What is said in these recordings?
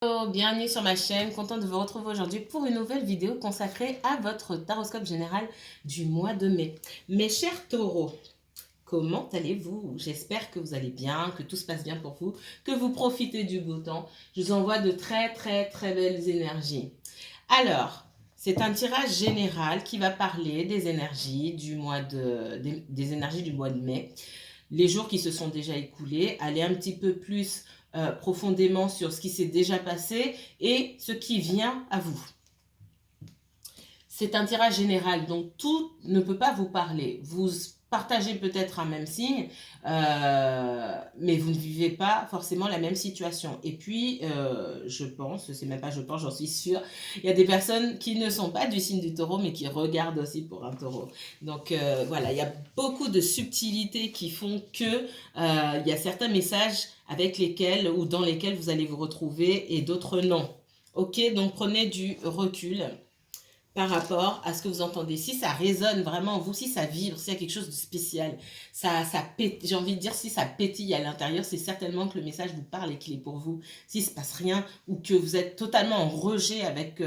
Hello, bienvenue sur ma chaîne, contente de vous retrouver aujourd'hui pour une nouvelle vidéo consacrée à votre taroscope général du mois de mai. Mes chers taureaux, comment allez-vous? J'espère que vous allez bien, que tout se passe bien pour vous, que vous profitez du beau temps. Je vous envoie de très belles énergies. Alors, c'est un tirage général qui va parler des énergies des énergies du mois de mai. Les jours qui se sont déjà écoulés, aller un petit peu plus profondément sur ce qui s'est déjà passé et ce qui vient à vous. C'est un tirage général, donc tout ne peut pas vous parler. Vous partagez peut-être un même signe, mais vous ne vivez pas forcément la même situation. Et puis, je pense, c'est même pas je pense, j'en suis sûre, il y a des personnes qui ne sont pas du signe du taureau, mais qui regardent aussi pour un taureau. Donc voilà, il y a beaucoup de subtilités qui font que il y a certains messages avec lesquels ou dans lesquels vous allez vous retrouver et d'autres non. Ok, donc prenez du recul par rapport à ce que vous entendez. Si ça résonne vraiment en vous, si ça vibre, s'il y a quelque chose de spécial, ça j'ai envie de dire, si ça pétille à l'intérieur, c'est certainement que le message vous parle et qu'il est pour vous. S'il ne se passe rien ou que vous êtes totalement en rejet avec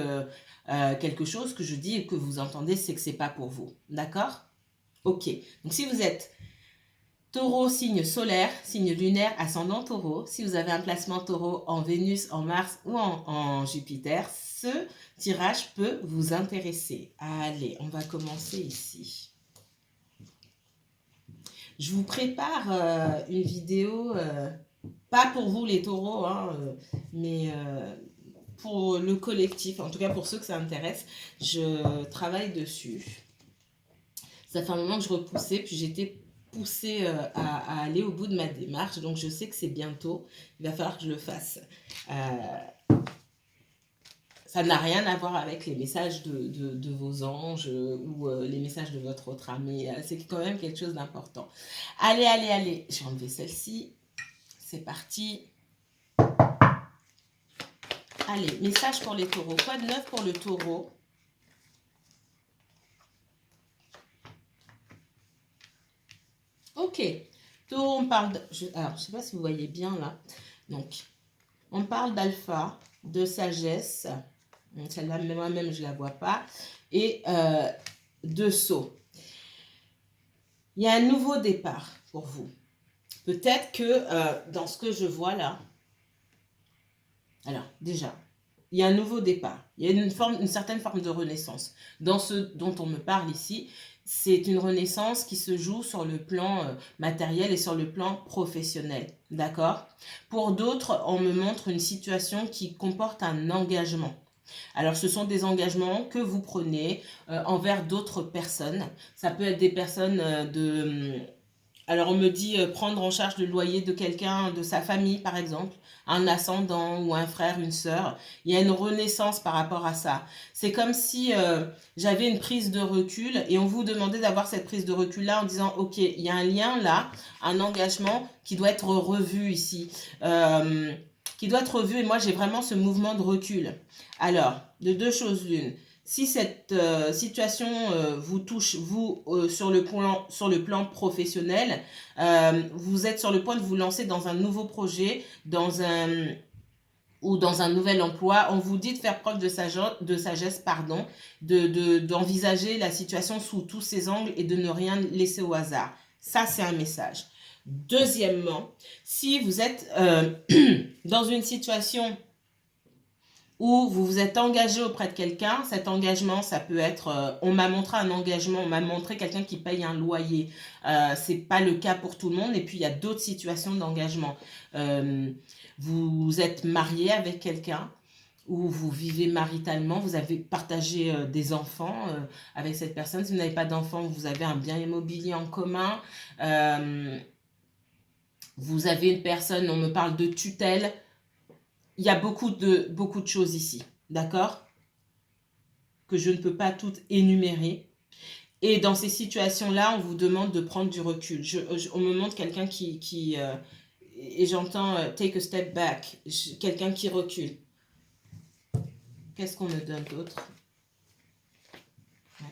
quelque chose que je dis et que vous entendez, c'est que c'est pas pour vous. D'accord? Ok. Donc si vous êtes Taureau, signe solaire, signe lunaire, ascendant taureau. Si vous avez un placement taureau en Vénus, en Mars ou en Jupiter, ce tirage peut vous intéresser. Allez, on va commencer ici. Je vous prépare une vidéo, pas pour vous les taureaux, hein, mais pour le collectif, en tout cas pour ceux que ça intéresse. Je travaille dessus. Ça fait un moment que je repoussais, puis j'étais poussée à aller au bout de ma démarche, donc je sais que c'est bientôt, il va falloir que je le fasse. Ça n'a rien à voir avec les messages de vos anges ou les messages de votre autre âme, mais c'est quand même quelque chose d'important. Allez, j'ai enlevé celle-ci, c'est parti. Allez, message pour les taureaux, quoi de neuf pour le taureau? Ok, taureau, on parle alors, je ne sais pas si vous voyez bien là, donc on parle d'alpha, de sagesse, celle-là moi-même je ne la vois pas, et de saut. Il y a un nouveau départ pour vous. Peut-être que dans ce que je vois là, alors déjà, il y a un nouveau départ, il y a une certaine forme de renaissance. Dans ce dont on me parle ici, c'est une renaissance qui se joue sur le plan matériel et sur le plan professionnel, d'accord? Pour d'autres, on me montre une situation qui comporte un engagement. Alors, ce sont des engagements que vous prenez envers d'autres personnes. Ça peut être des personnes alors, on me dit prendre en charge le loyer de quelqu'un, de sa famille, par exemple, un ascendant ou un frère, une sœur. Il y a une renaissance par rapport à ça. C'est comme si j'avais une prise de recul et on vous demandait d'avoir cette prise de recul-là en disant, OK, il y a un lien là, un engagement qui doit être revu ici. Qui doit être revu et moi, j'ai vraiment ce mouvement de recul. Alors, de deux choses l'une. Si cette situation vous touche, vous, sur le plan professionnel, vous êtes sur le point de vous lancer dans un nouveau projet, ou dans un nouvel emploi, on vous dit de faire preuve de sagesse, pardon, d'envisager la situation sous tous ses angles et de ne rien laisser au hasard. Ça, c'est un message. Deuxièmement, si vous êtes dans une situation où vous vous êtes engagé auprès de quelqu'un, cet engagement, ça peut être, on m'a montré un engagement, on m'a montré quelqu'un qui paye un loyer. C'est pas le cas pour tout le monde. Et puis, il y a d'autres situations d'engagement. Vous êtes marié avec quelqu'un ou vous vivez maritalement, vous avez partagé des enfants avec cette personne. Si vous n'avez pas d'enfants, vous avez un bien immobilier en commun. Vous avez une personne, on me parle de tutelle. Il y a beaucoup de choses ici, d'accord? Que je ne peux pas toutes énumérer. Et dans ces situations-là, on vous demande de prendre du recul. On me montre quelqu'un et j'entends take a step back, quelqu'un qui recule. Qu'est-ce qu'on me donne d'autre? Ouais.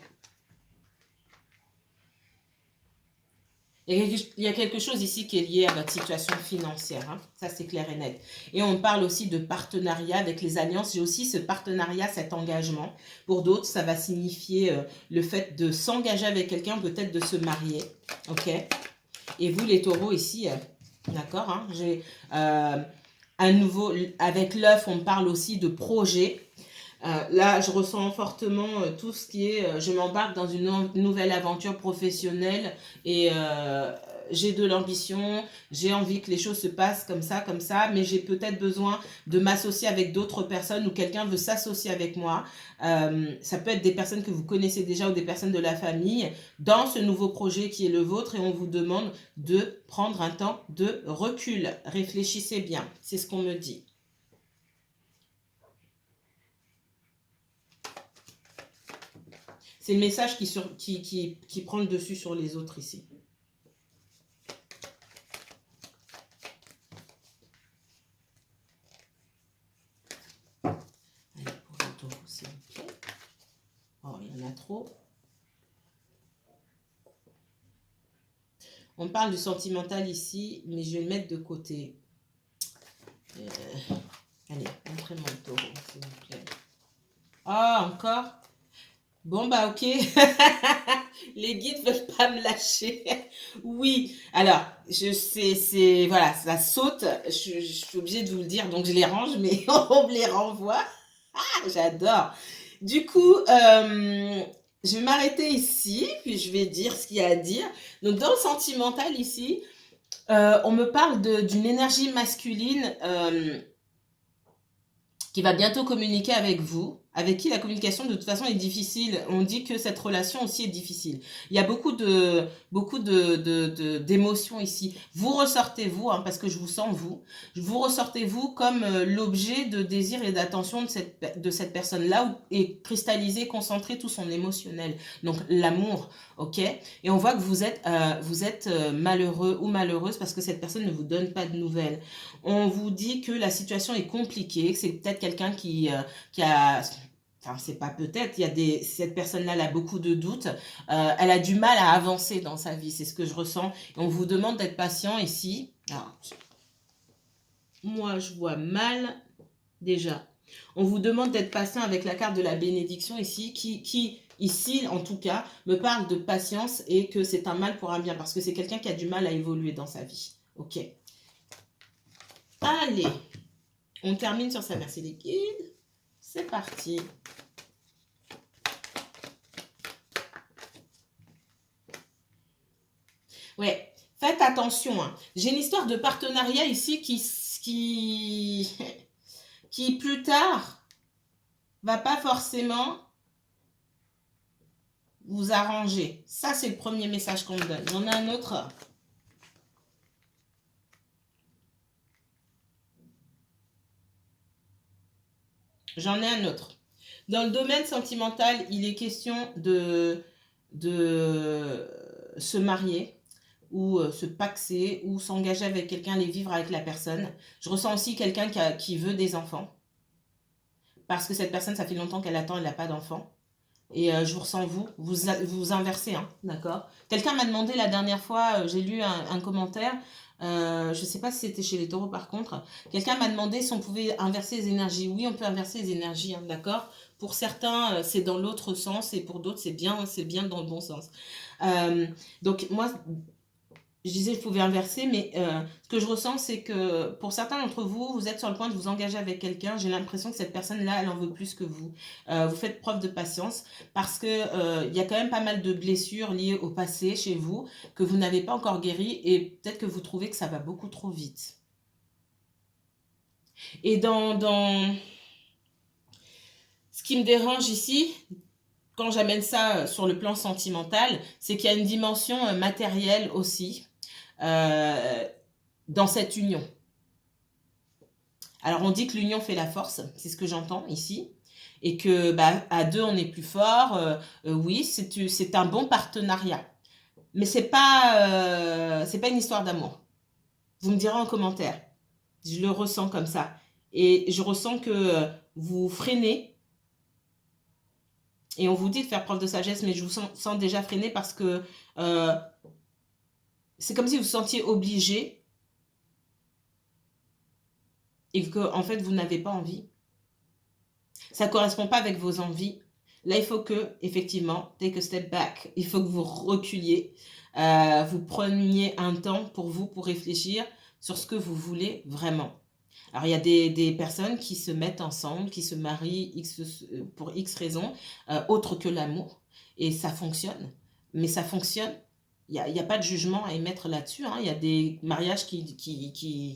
Et il y a quelque chose ici qui est lié à votre situation financière, hein. Ça c'est clair et net. Et on parle aussi de partenariat avec les alliances. J'ai aussi ce partenariat, cet engagement. Pour d'autres, ça va signifier le fait de s'engager avec quelqu'un, peut-être de se marier. Ok. Et vous les taureaux ici, d'accord, hein, j'ai un nouveau, avec l'œuf, on parle aussi de projet. Là, je ressens fortement tout ce qui est, je m'embarque dans une nouvelle aventure professionnelle et j'ai de l'ambition, j'ai envie que les choses se passent comme ça, mais j'ai peut-être besoin de m'associer avec d'autres personnes ou quelqu'un veut s'associer avec moi. Ça peut être des personnes que vous connaissez déjà ou des personnes de la famille dans ce nouveau projet qui est le vôtre et on vous demande de prendre un temps de recul. Réfléchissez bien, c'est ce qu'on me dit. C'est le message qui prend le dessus sur les autres ici. Allez, pour le taureau, s'il vous plaît. Oh, il y en a trop. On parle du sentimental ici, mais je vais le mettre de côté. Allez, montrez-moi le taureau, s'il vous plaît. Ah, encore? Bon, bah, ok. Les guides veulent pas me lâcher. Oui, alors, je sais, c'est, voilà, ça saute. Je suis obligée de vous le dire, donc je les range, mais on me les renvoie. Ah, j'adore. Du coup, je vais m'arrêter ici, puis je vais dire ce qu'il y a à dire. Donc, dans le sentimental ici, on me parle d'une énergie masculine qui va bientôt communiquer avec vous, avec qui la communication de toute façon est difficile. On dit que cette relation aussi est difficile. Il y a beaucoup d'émotions ici. Vous ressortez vous, hein, parce que je vous sens vous ressortez vous comme l'objet de désir et d'attention de cette personne-là et cristallisé, concentré tout son émotionnel. Donc l'amour, ok. Et on voit que vous êtes malheureux ou malheureuse parce que cette personne ne vous donne pas de nouvelles. On vous dit que la situation est compliquée, que c'est peut-être quelqu'un qui a... Enfin, c'est pas peut-être, cette personne-là elle a beaucoup de doutes, elle a du mal à avancer dans sa vie, c'est ce que je ressens. Et on vous demande d'être patient ici. Alors, moi, je vois mal déjà. On vous demande d'être patient avec la carte de la bénédiction ici, qui ici, en tout cas, me parle de patience et que c'est un mal pour un bien, parce que c'est quelqu'un qui a du mal à évoluer dans sa vie. Ok. Allez, on termine sur ça. Merci les guides. C'est parti. Ouais, faites attention, hein. J'ai une histoire de partenariat ici qui plus tard va pas forcément vous arranger. Ça, c'est le premier message qu'on me donne. Il y en a un autre. J'en ai un autre. Dans le domaine sentimental, il est question de se marier ou se paxer ou s'engager avec quelqu'un, aller vivre avec la personne. Je ressens aussi quelqu'un qui veut des enfants. Parce que cette personne, ça fait longtemps qu'elle attend, elle n'a pas d'enfant. Et je vous ressens vous inversez, hein, d'accord. Quelqu'un m'a demandé la dernière fois, j'ai lu un commentaire, je ne sais pas si c'était chez les taureaux par contre, quelqu'un m'a demandé si on pouvait inverser les énergies. Oui, on peut inverser les énergies, hein, d'accord. Pour certains, c'est dans l'autre sens et pour d'autres, c'est bien dans le bon sens. Donc moi, je disais que je pouvais inverser, mais ce que je ressens, c'est que pour certains d'entre vous, vous êtes sur le point de vous engager avec quelqu'un. J'ai l'impression que cette personne-là, elle en veut plus que vous. Vous faites preuve de patience parce que il y a quand même pas mal de blessures liées au passé chez vous que vous n'avez pas encore guéries et peut-être que vous trouvez que ça va beaucoup trop vite. Et dans ce qui me dérange ici, quand j'amène ça sur le plan sentimental, c'est qu'il y a une dimension matérielle aussi dans cette union. Alors on dit que l'union fait la force, c'est ce que j'entends ici, et que bah, à deux on est plus fort. Oui, c'est un bon partenariat, mais c'est pas une histoire d'amour. Vous me direz en commentaire. Je le ressens comme ça, et je ressens que vous freinez. Et on vous dit de faire preuve de sagesse, mais je vous sens déjà freiné parce que c'est comme si vous vous sentiez obligé et que, en fait, vous n'avez pas envie. Ça ne correspond pas avec vos envies. Là, il faut que, effectivement, take a step back. Il faut que vous reculiez, vous preniez un temps pour vous, pour réfléchir sur ce que vous voulez vraiment. Alors, il y a des personnes qui se mettent ensemble, qui se marient pour X raisons, autre que l'amour. Et ça fonctionne. Mais ça fonctionne. Il n'y a pas de jugement à émettre là-dessus. Hein. Il y a des mariages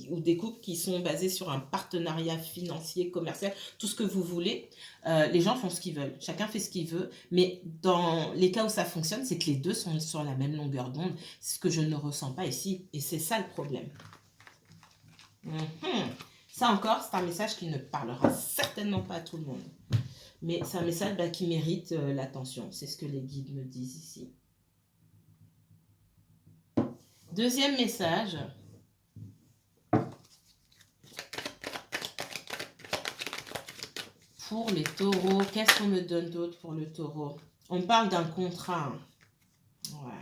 ou des couples qui sont basés sur un partenariat financier, commercial, tout ce que vous voulez. Les gens font ce qu'ils veulent. Chacun fait ce qu'il veut. Mais dans les cas où ça fonctionne, c'est que les deux sont sur la même longueur d'onde. C'est ce que je ne ressens pas ici. Et c'est ça le problème. Ça encore, c'est un message qui ne parlera certainement pas à tout le monde. Mais c'est un message qui mérite l'attention. C'est ce que les guides me disent ici. Deuxième message. Pour les taureaux, qu'est-ce qu'on me donne d'autre pour le taureau? On parle d'un contrat. Ouais.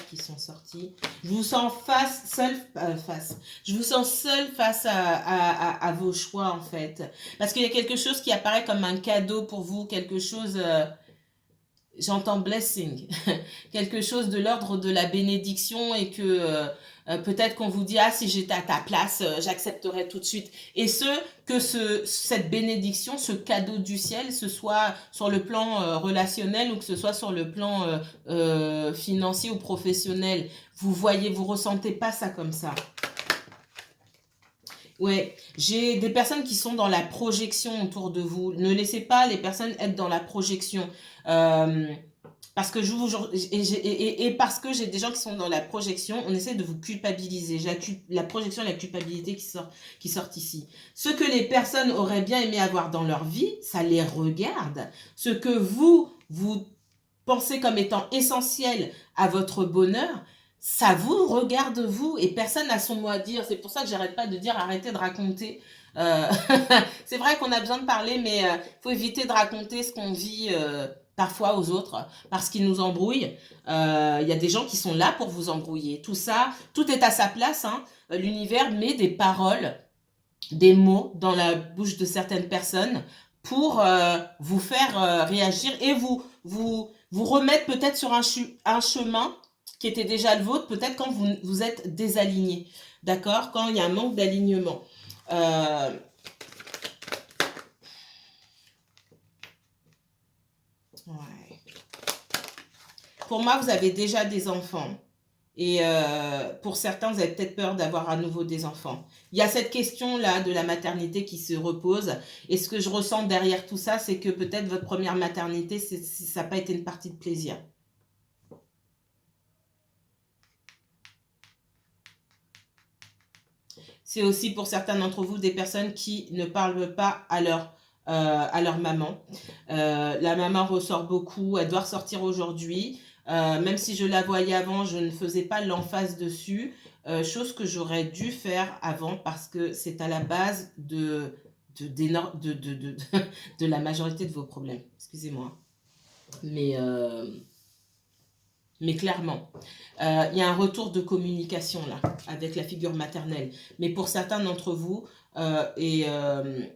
Qui sont sortis. Je vous sens je vous sens seul face à vos choix en fait. Parce qu'il y a quelque chose qui apparaît comme un cadeau pour vous, quelque chose, j'entends blessing, quelque chose de l'ordre de la bénédiction et que peut-être qu'on vous dit, ah si j'étais à ta place, j'accepterais tout de suite. Et cette bénédiction, ce cadeau du ciel, ce soit sur le plan relationnel ou que ce soit sur le plan financier ou professionnel, vous ressentez pas ça comme ça. Ouais, j'ai des personnes qui sont dans la projection autour de vous. Ne laissez pas les personnes être dans la projection. Parce que parce que j'ai des gens qui sont dans la projection, on essaie de vous culpabiliser. La projection et la culpabilité qui sortent ici. Ce que les personnes auraient bien aimé avoir dans leur vie, ça les regarde. Ce que vous pensez comme étant essentiel à votre bonheur, ça vous regarde vous et personne n'a son mot à dire. C'est pour ça que j'arrête pas de dire arrêtez de raconter. C'est vrai qu'on a besoin de parler, mais faut éviter de raconter ce qu'on vit parfois aux autres parce qu'ils nous embrouillent. Il y a des gens qui sont là pour vous embrouiller. Tout ça, tout est à sa place. Hein. L'univers met des paroles, des mots dans la bouche de certaines personnes pour vous faire réagir et vous remettre peut-être sur un chemin qui était déjà le vôtre, peut-être quand vous êtes désaligné, d'accord? Quand il y a un manque d'alignement. Ouais. Pour moi, vous avez déjà des enfants. Et pour certains, vous avez peut-être peur d'avoir à nouveau des enfants. Il y a cette question-là de la maternité qui se repose. Et ce que je ressens derrière tout ça, c'est que peut-être votre première maternité, ça n'a pas été une partie de plaisir. C'est aussi pour certains d'entre vous des personnes qui ne parlent pas à leur maman. La maman ressort beaucoup, elle doit ressortir aujourd'hui. Même si je la voyais avant, je ne faisais pas l'emphase dessus. Chose que j'aurais dû faire avant parce que c'est à la base de la majorité de vos problèmes. Excusez-moi. Mais clairement, il y a un retour de communication là, avec la figure maternelle. Mais pour certains d'entre vous, et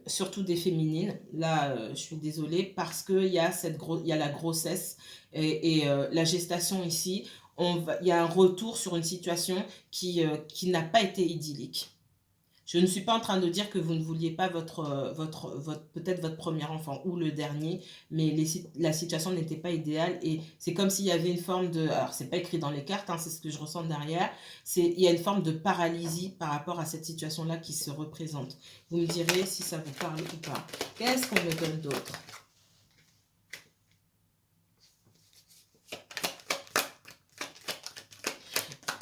surtout des féminines, là, je suis désolée, parce qu'il y a la grossesse et la gestation ici, il y a un retour sur une situation qui n'a pas été idyllique. Je ne suis pas en train de dire que vous ne vouliez pas peut-être votre premier enfant ou le dernier, mais la situation n'était pas idéale et c'est comme s'il y avait une forme de... Alors, c'est pas écrit dans les cartes, hein, c'est ce que je ressens derrière. Il y a une forme de paralysie par rapport à cette situation-là qui se représente. Vous me direz si ça vous parle ou pas. Qu'est-ce qu'on me donne d'autre ?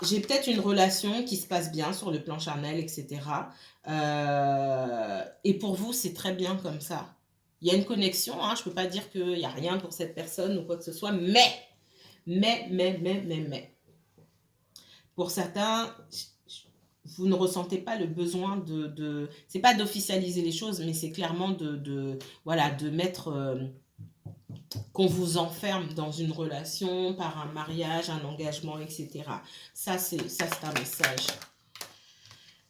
J'ai peut-être une relation qui se passe bien sur le plan charnel, etc. Et pour vous, c'est très bien comme ça. Il y a une connexion, hein, je ne peux pas dire qu'il n'y a rien pour cette personne ou quoi que ce soit, mais. Pour certains, vous ne ressentez pas le besoin c'est pas d'officialiser les choses, mais c'est clairement voilà, de mettre, qu'on vous enferme dans une relation par un mariage, un engagement, etc. Ça, c'est un message.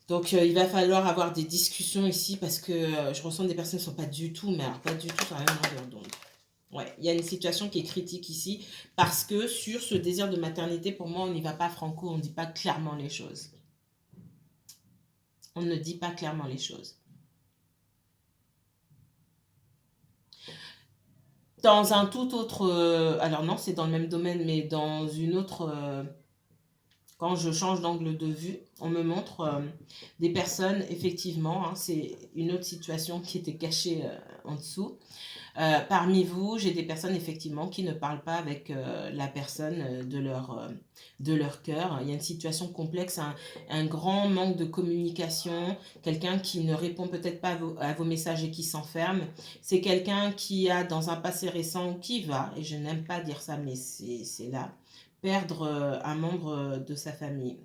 Donc, il va falloir avoir des discussions ici parce que je ressens des personnes qui ne sont pas du tout, mais alors pas du tout sur la même longueur d'onde. Ouais, il y a une situation qui est critique ici parce que sur ce désir de maternité, pour moi, on n'y va pas franco, on ne dit pas clairement les choses. On ne dit pas clairement les choses. Dans un tout autre... alors non, c'est dans le même domaine, mais dans une autre... quand je change d'angle de vue, on me montre des personnes, effectivement, hein, c'est une autre situation qui était cachée en dessous. Parmi vous, j'ai des personnes effectivement qui ne parlent pas avec la personne de leur cœur. Il y a une situation complexe, un grand manque de communication, quelqu'un qui ne répond peut-être pas à vos messages et qui s'enferme. C'est quelqu'un qui a dans un passé récent, qui va, et je n'aime pas dire ça, mais c'est là, perdre un membre de sa famille.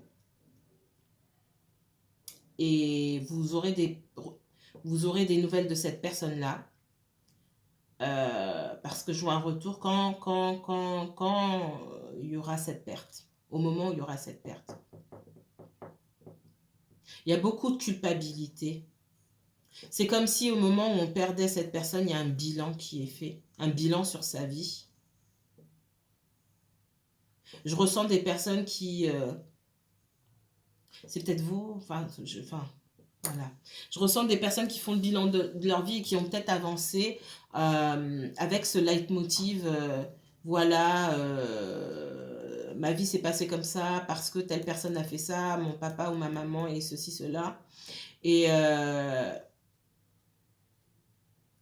Et vous aurez des nouvelles de cette personne-là. Parce que je vois un retour quand il y aura cette perte. Au moment où il y aura cette perte. Il y a beaucoup de culpabilité. C'est comme si au moment où on perdait cette personne, il y a un bilan qui est fait. Un bilan sur sa vie. Je ressens des personnes qui... c'est peut-être vous, enfin, voilà. Je ressens des personnes qui font le bilan de leur vie et qui ont peut-être avancé avec ce leitmotiv, voilà, ma vie s'est passée comme ça parce que telle personne a fait ça, mon papa ou ma maman et ceci, cela. Et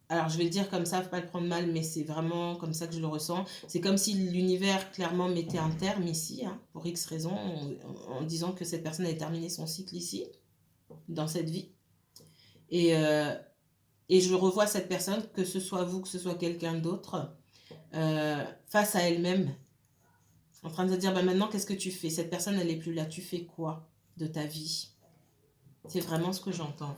alors je vais le dire comme ça, faut pas le prendre mal, mais c'est vraiment comme ça que je le ressens. C'est comme si l'univers clairement mettait un terme ici, hein, pour X raisons, en disant que cette personne avait terminé son cycle ici, dans cette vie. Et je revois cette personne, que ce soit vous, que ce soit quelqu'un d'autre, face à elle-même, en train de se dire, bah, maintenant, qu'est-ce que tu fais? Cette personne, elle n'est plus là. Tu fais quoi de ta vie? C'est vraiment ce que j'entends.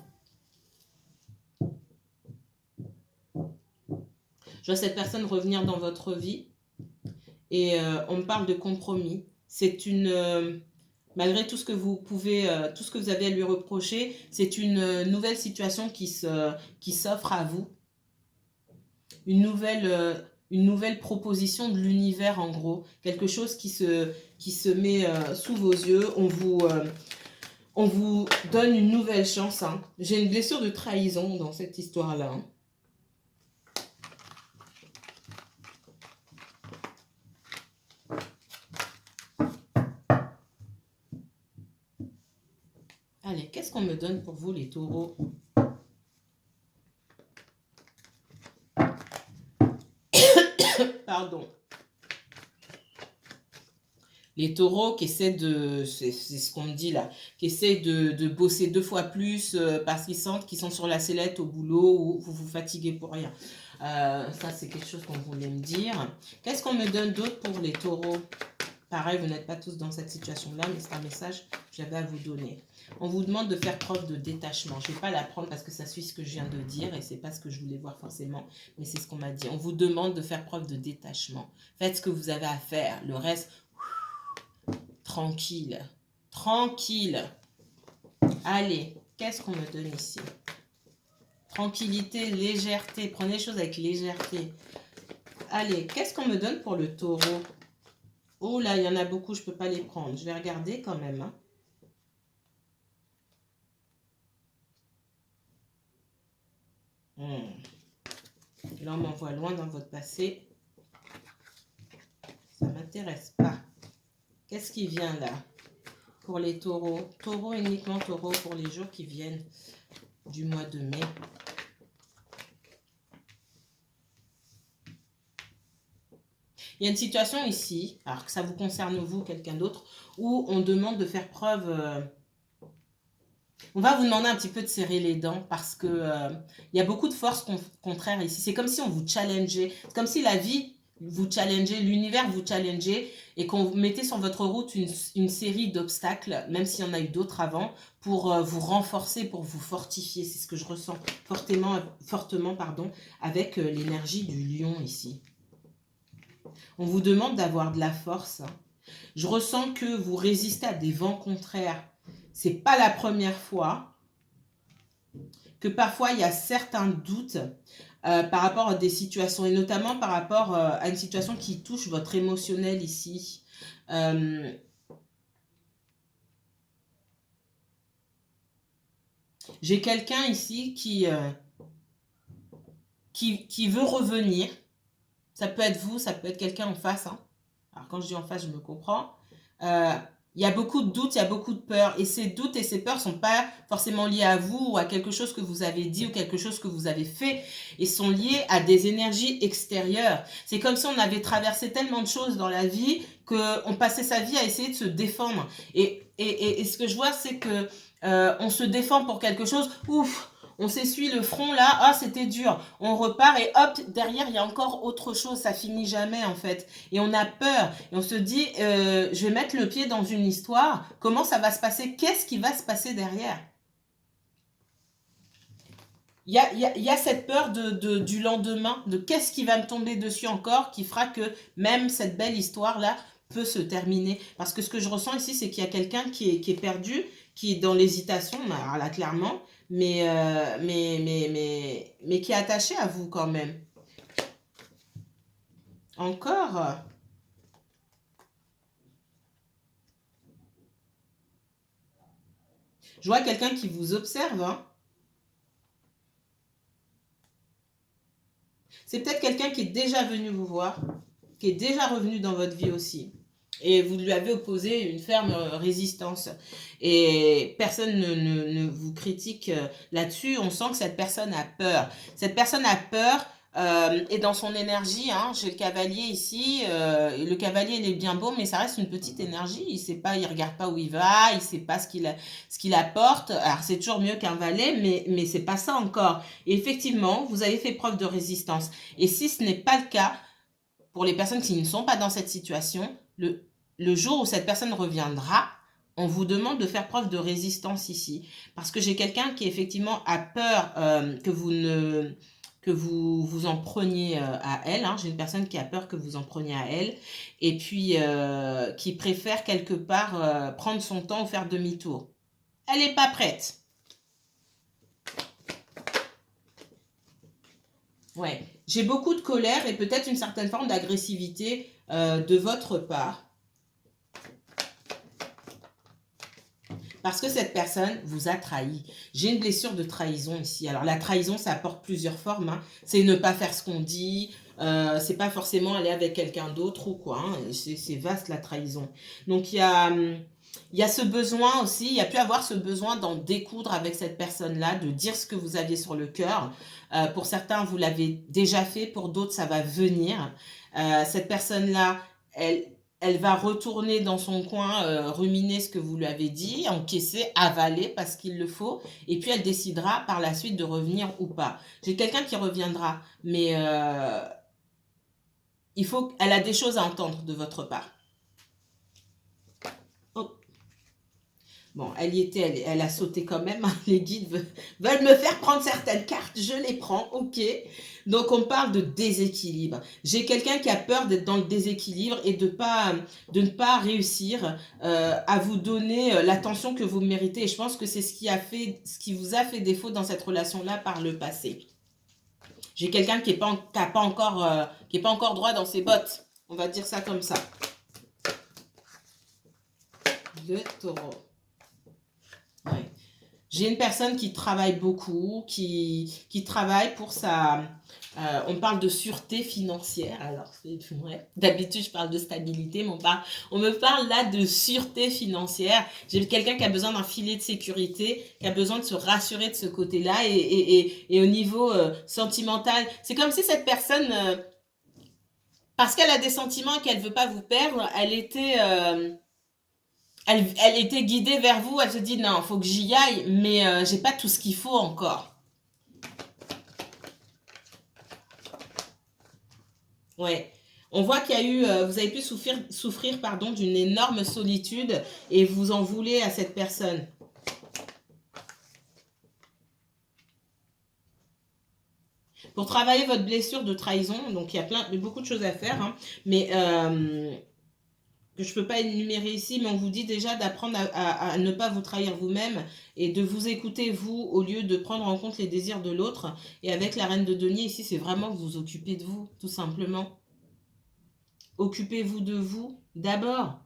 Je vois cette personne revenir dans votre vie et on me parle de compromis. C'est une... malgré tout ce que vous pouvez, tout ce que vous avez à lui reprocher, c'est une nouvelle situation qui s'offre à vous. Une nouvelle proposition de l'univers, en gros. Quelque chose qui se met sous vos yeux. On vous donne une nouvelle chance. Hein. J'ai une blessure de trahison dans cette histoire-là. Hein. Allez, qu'est-ce qu'on me donne pour vous, les taureaux? Pardon. Les taureaux qui essaient c'est ce qu'on me dit là, qui essaient de bosser 2 fois plus parce qu'ils sentent qu'ils sont sur la sellette au boulot ou vous vous fatiguez pour rien. Ça, c'est quelque chose qu'on voulait me dire. Qu'est-ce qu'on me donne d'autre pour les taureaux? Pareil, vous n'êtes pas tous dans cette situation-là, mais c'est un message que j'avais à vous donner. On vous demande de faire preuve de détachement. Je ne vais pas l'apprendre parce que ça suit ce que je viens de dire et ce n'est pas ce que je voulais voir forcément, mais c'est ce qu'on m'a dit. On vous demande de faire preuve de détachement. Faites ce que vous avez à faire. Le reste, tranquille. Tranquille. Allez, qu'est-ce qu'on me donne ici? Tranquillité, légèreté. Prenez les choses avec légèreté. Allez, qu'est-ce qu'on me donne pour le taureau? Oh là, il y en a beaucoup, je ne peux pas les prendre. Je vais regarder quand même. Hein. Là, on m'envoie loin dans votre passé. Ça ne m'intéresse pas. Qu'est-ce qui vient là pour les taureaux? Taureau, uniquement taureau pour les jours qui viennent du mois de mai. Il y a une situation ici, alors que ça vous concerne vous, quelqu'un d'autre, où on demande de faire preuve... on va vous demander un petit peu de serrer les dents parce que il y a beaucoup de forces contraires ici. C'est comme si on vous challengeait. C'est comme si la vie vous challengez, l'univers vous challengez et qu'on vous mettez sur votre route une série d'obstacles, même s'il y en a eu d'autres avant, pour vous renforcer, pour vous fortifier. C'est ce que je ressens fortement pardon, avec l'énergie du lion ici. On vous demande d'avoir de la force. Je ressens que vous résistez à des vents contraires. C'est pas la première fois que parfois il y a certains doutes par rapport à des situations et notamment par rapport à une situation qui touche votre émotionnel ici. J'ai quelqu'un ici qui veut revenir. Ça peut être vous, ça peut être quelqu'un en face. Hein. Alors quand je dis en face, je me comprends. Il y a beaucoup de doutes, il y a beaucoup de peurs. Et ces doutes et ces peurs ne sont pas forcément liés à vous ou à quelque chose que vous avez dit ou quelque chose que vous avez fait. Ils sont liés à des énergies extérieures. C'est comme si on avait traversé tellement de choses dans la vie qu'on passait sa vie à essayer de se défendre. Et ce que je vois, c'est que on se défend pour quelque chose. Ouf! On s'essuie le front là, ah c'était dur, on repart et hop, derrière il y a encore autre chose, ça finit jamais en fait. Et on a peur, et on se dit, je vais mettre le pied dans une histoire, comment ça va se passer, qu'est-ce qui va se passer derrière? Il y a cette peur du lendemain, de qu'est-ce qui va me tomber dessus encore, qui fera que même cette belle histoire-là peut se terminer. Parce que ce que je ressens ici, c'est qu'il y a quelqu'un qui est perdu, qui est dans l'hésitation, alors là, clairement, mais qui est attaché à vous quand même. Encore. Je vois quelqu'un qui vous observe. Hein. C'est peut-être quelqu'un qui est déjà venu vous voir, qui est déjà revenu dans votre vie aussi. Et vous lui avez opposé une ferme résistance. Et personne ne vous critique là-dessus. On sent que cette personne a peur. Cette personne a peur et dans son énergie, hein, j'ai le cavalier ici. Le cavalier, il est bien beau, mais ça reste une petite énergie. Il sait pas, il regarde pas où il va, il sait pas ce qu'il apporte. Alors c'est toujours mieux qu'un valet, mais c'est pas ça encore. Et effectivement, vous avez fait preuve de résistance. Et si ce n'est pas le cas, pour les personnes qui ne sont pas dans cette situation, le jour où cette personne reviendra, on vous demande de faire preuve de résistance ici. Parce que j'ai quelqu'un qui effectivement a peur que vous vous en preniez à elle. Hein. J'ai une personne qui a peur que vous en preniez à elle. Et puis qui préfère quelque part prendre son temps ou faire demi-tour. Elle n'est pas prête. Ouais. J'ai beaucoup de colère et peut-être une certaine forme d'agressivité de votre part. Parce que cette personne vous a trahi. J'ai une blessure de trahison ici. Alors la trahison, ça apporte plusieurs formes. Hein. C'est ne pas faire ce qu'on dit. C'est pas forcément aller avec quelqu'un d'autre ou quoi. Hein. C'est vaste la trahison. Donc il y a ce besoin aussi. Il y a pu avoir ce besoin d'en découdre avec cette personne-là, de dire ce que vous aviez sur le cœur. Pour certains, vous l'avez déjà fait. Pour d'autres, ça va venir. Cette personne-là, elle va retourner dans son coin, ruminer ce que vous lui avez dit, encaisser, avaler parce qu'il le faut. Et puis, elle décidera par la suite de revenir ou pas. J'ai quelqu'un qui reviendra, mais elle a des choses à entendre de votre part. Oh. Bon, elle y était, elle a sauté quand même. Les guides veulent me faire prendre certaines cartes, je les prends, ok. Donc on parle de déséquilibre. J'ai quelqu'un qui a peur d'être dans le déséquilibre et de ne pas réussir à vous donner l'attention que vous méritez. Et je pense que c'est ce qui vous a fait défaut dans cette relation-là par le passé. J'ai quelqu'un qui n'est pas encore droit dans ses bottes. On va dire ça comme ça. Le taureau. Ouais. J'ai une personne qui travaille beaucoup, qui travaille pour on parle de sûreté financière. Alors, ouais. D'habitude, je parle de stabilité, mais on me parle là de sûreté financière. J'ai quelqu'un qui a besoin d'un filet de sécurité, qui a besoin de se rassurer de ce côté-là. Et au niveau sentimental, c'est comme si cette personne, parce qu'elle a des sentiments et qu'elle ne veut pas vous perdre, elle était guidée vers vous, elle se dit non, il faut que j'y aille, mais j'ai pas tout ce qu'il faut encore. Ouais. On voit qu'il y a eu, vous avez pu souffrir pardon, d'une énorme solitude et vous en voulez à cette personne. Pour travailler votre blessure de trahison, donc il y a beaucoup de choses à faire, hein, mais que je ne peux pas énumérer ici, mais on vous dit déjà d'apprendre à ne pas vous trahir vous-même et de vous écouter vous au lieu de prendre en compte les désirs de l'autre. Et avec la reine de denier ici, c'est vraiment vous occupez de vous, tout simplement. Occupez-vous de vous d'abord.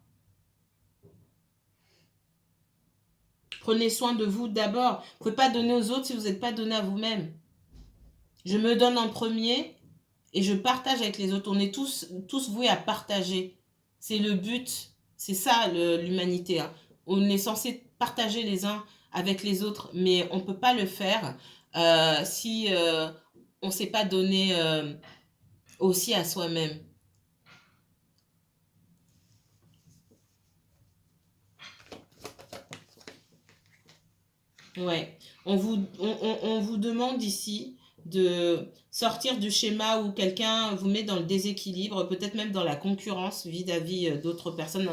Prenez soin de vous d'abord. Vous ne pouvez pas donner aux autres si vous n'êtes pas donné à vous-même. Je me donne en premier et je partage avec les autres. On est tous voués à partager. C'est le but. C'est ça l'humanité. Hein. On est censé partager les uns avec les autres, mais on ne peut pas le faire si on ne s'est pas donné aussi à soi-même. Ouais. On vous demande ici de sortir du schéma où quelqu'un vous met dans le déséquilibre, peut-être même dans la concurrence vis-à-vis d'autres personnes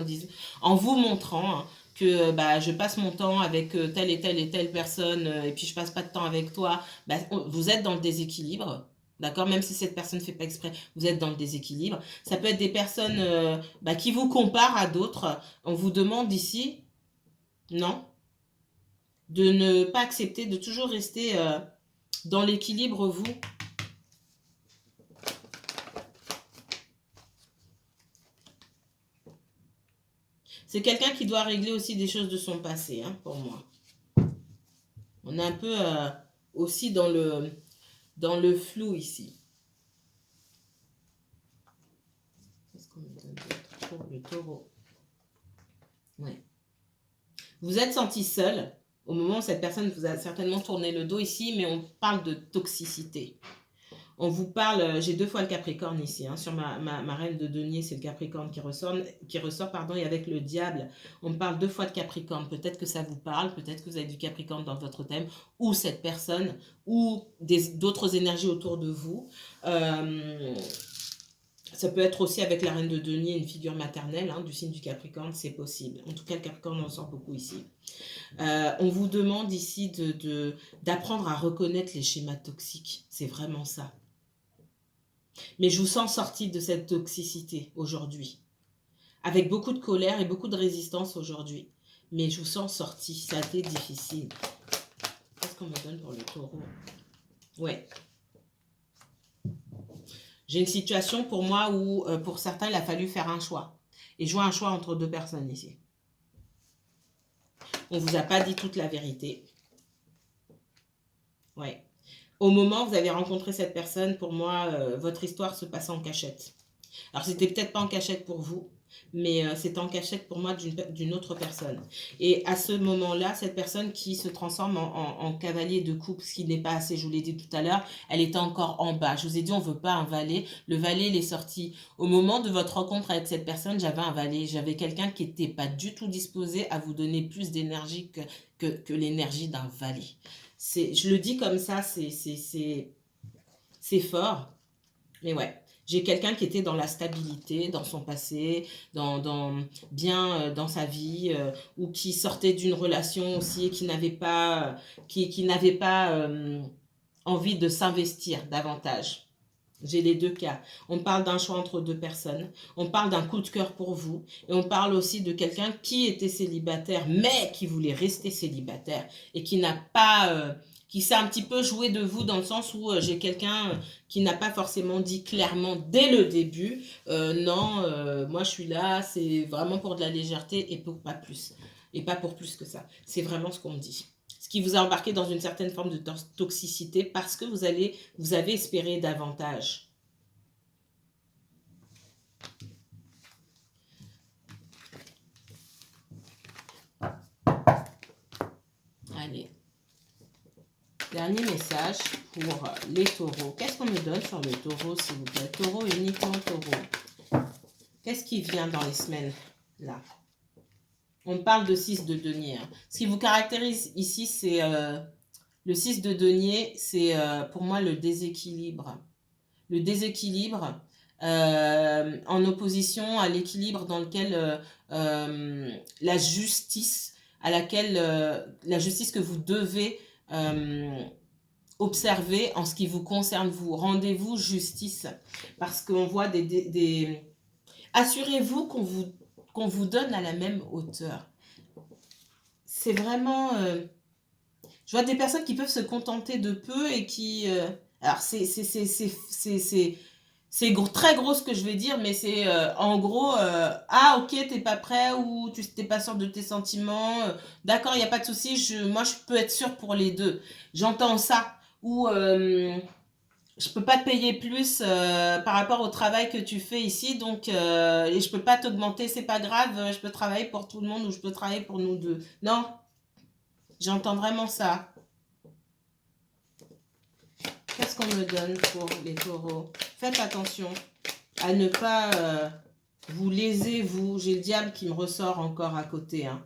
en vous montrant hein, que bah, je passe mon temps avec telle et telle personne et puis je passe pas de temps avec toi. Bah, vous êtes dans le déséquilibre. D'accord, même si cette personne ne fait pas exprès, vous êtes dans le déséquilibre. Ça peut être des personnes bah, qui vous comparent à d'autres. On vous demande ici, non, de ne pas accepter, de toujours rester dans l'équilibre, vous. C'est quelqu'un qui doit régler aussi des choses de son passé, hein, pour moi. On est un peu aussi dans le flou ici. Qu'est-ce qu'on me donne d'autre pour le taureau? Ouais. Vous êtes senti seul au moment où cette personne vous a certainement tourné le dos ici, mais on parle de toxicité. On vous parle, j'ai 2 fois le Capricorne ici, hein, sur ma reine de denier, c'est le Capricorne qui ressort pardon, et avec le diable, on me parle 2 fois de Capricorne. Peut-être que ça vous parle, peut-être que vous avez du Capricorne dans votre thème, ou cette personne, ou d'autres énergies autour de vous. Ça peut être aussi avec la reine de denier, une figure maternelle hein, du signe du Capricorne, c'est possible. En tout cas, le Capricorne en sort beaucoup ici. On vous demande ici d'apprendre à reconnaître les schémas toxiques. C'est vraiment ça. Mais je vous sens sorti de cette toxicité aujourd'hui. Avec beaucoup de colère et beaucoup de résistance aujourd'hui. Mais je vous sens sorti. Ça a été difficile. Qu'est-ce qu'on me donne pour le taureau? Ouais. J'ai une situation pour moi où, pour certains, il a fallu faire un choix. Et jouer un choix entre 2 personnes ici. On ne vous a pas dit toute la vérité. Ouais. Au moment où vous avez rencontré cette personne, pour moi, votre histoire se passait en cachette. Alors, c'était peut-être pas en cachette pour vous, mais c'était en cachette pour moi d'une autre personne. Et à ce moment-là, cette personne qui se transforme en cavalier de coupe, ce qui n'est pas assez, je vous l'ai dit tout à l'heure, elle était encore en bas. Je vous ai dit, on ne veut pas un valet. Le valet, il est sorti. Au moment de votre rencontre avec cette personne, j'avais un valet. J'avais quelqu'un qui n'était pas du tout disposé à vous donner plus d'énergie que l'énergie d'un valet. Je le dis comme ça, c'est fort. Mais ouais, j'ai quelqu'un qui était dans la stabilité, dans son passé, bien dans sa vie, ou qui sortait d'une relation aussi et qui n'avait pas, envie de s'investir davantage. J'ai les 2 cas. On parle d'un choix entre 2 personnes. On parle d'un coup de cœur pour vous. Et on parle aussi de quelqu'un qui était célibataire, mais qui voulait rester célibataire et qui n'a pas... qui s'est un petit peu joué de vous dans le sens où j'ai quelqu'un qui n'a pas forcément dit clairement dès le début non, moi je suis là, c'est vraiment pour de la légèreté et pour pas plus. Et pas pour plus que ça. C'est vraiment ce qu'on me dit. Ce qui vous a embarqué dans une certaine forme de toxicité parce que vous avez espéré davantage. Allez. Dernier message pour les taureaux. Qu'est-ce qu'on me donne sur le taureau, s'il vous plaît? Taureau, uniquement taureau. Qu'est-ce qui vient dans les semaines là? On parle de 6 de denier. Hein. Ce qui vous caractérise ici, c'est le 6 de denier, c'est pour moi le déséquilibre. Le déséquilibre, en opposition à l'équilibre dans lequel la justice, la justice que vous devez observer en ce qui vous concerne vous. Rendez-vous justice, parce qu'on voit Assurez-vous qu'on vous donne à la même hauteur. C'est vraiment... je vois des personnes qui peuvent se contenter de peu et qui... alors, c'est très gros ce que je vais dire, mais c'est en gros, ah ok, t'es pas prêt ou tu t'es pas sûr de tes sentiments, d'accord, il n'y a pas de souci, moi je peux être sûre pour les deux. J'entends ça. Ou je peux pas te payer plus par rapport au travail que tu fais ici, donc et je peux pas t'augmenter, c'est pas grave, je peux travailler pour tout le monde ou je peux travailler pour nous deux. Non, j'entends vraiment ça. Qu'est-ce qu'on me donne pour les taureaux? Faites attention à ne pas vous léser, vous. J'ai le diable qui me ressort encore à côté. Hein.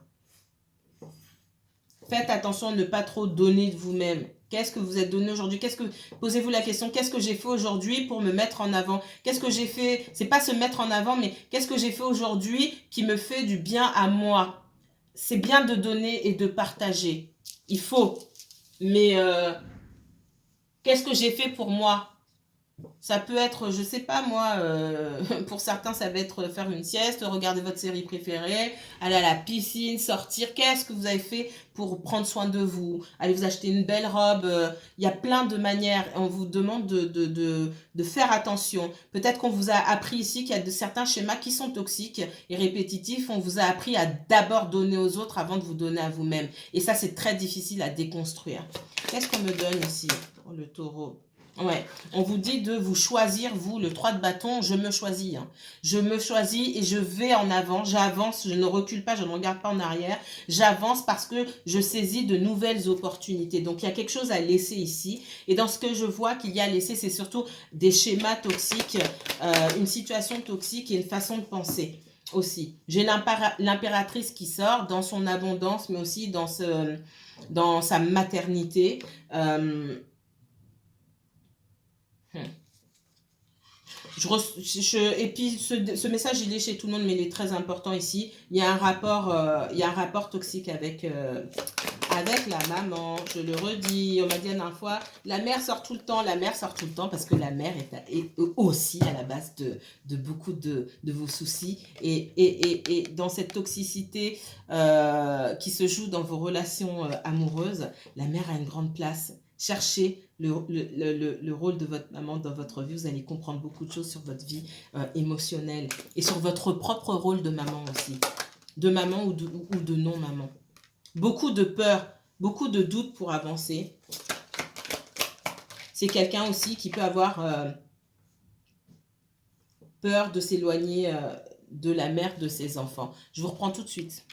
Faites attention à ne pas trop donner de vous-même. Qu'est-ce que vous êtes donné aujourd'hui? Posez-vous la question, qu'est-ce que j'ai fait aujourd'hui pour me mettre en avant? Qu'est-ce que j'ai fait? C'est pas se mettre en avant, mais qu'est-ce que j'ai fait aujourd'hui qui me fait du bien à moi? C'est bien de donner et de partager. Il faut. Mais qu'est-ce que j'ai fait pour moi? Ça peut être, je sais pas moi, pour certains ça va être faire une sieste, regarder votre série préférée, aller à la piscine, sortir. Qu'est-ce que vous avez fait pour prendre soin de vous? Allez vous acheter une belle robe. Il y a plein de manières. On vous demande de faire attention. Peut-être qu'on vous a appris ici qu'il y a certains schémas qui sont toxiques et répétitifs. On vous a appris à d'abord donner aux autres avant de vous donner à vous-même. Et ça, c'est très difficile à déconstruire. Qu'est-ce qu'on me donne ici, le taureau? Ouais, on vous dit de vous choisir, vous, le 3 de bâton, je me choisis. Hein. Je me choisis et je vais en avant, j'avance, je ne recule pas, je ne regarde pas en arrière. J'avance parce que je saisis de nouvelles opportunités. Donc, il y a quelque chose à laisser ici. Et dans ce que je vois qu'il y a à laisser, c'est surtout des schémas toxiques, une situation toxique et une façon de penser aussi. J'ai l'impératrice qui sort dans son abondance, mais aussi dans sa maternité. Et puis ce message il est chez tout le monde mais il est très important ici. Il y a un rapport toxique avec la maman. Je le redis, on m'a dit la dernière fois, la mère sort tout le temps parce que la mère est aussi à la base de beaucoup de vos soucis et dans cette toxicité qui se joue dans vos relations amoureuses, la mère a une grande place. Cherchez le rôle de votre maman dans votre vie. Vous allez comprendre beaucoup de choses sur votre vie émotionnelle et sur votre propre rôle de maman aussi. De maman ou de non-maman. Beaucoup de peur, beaucoup de doutes pour avancer. C'est quelqu'un aussi qui peut avoir peur de s'éloigner de la mère de ses enfants. Je vous reprends tout de suite.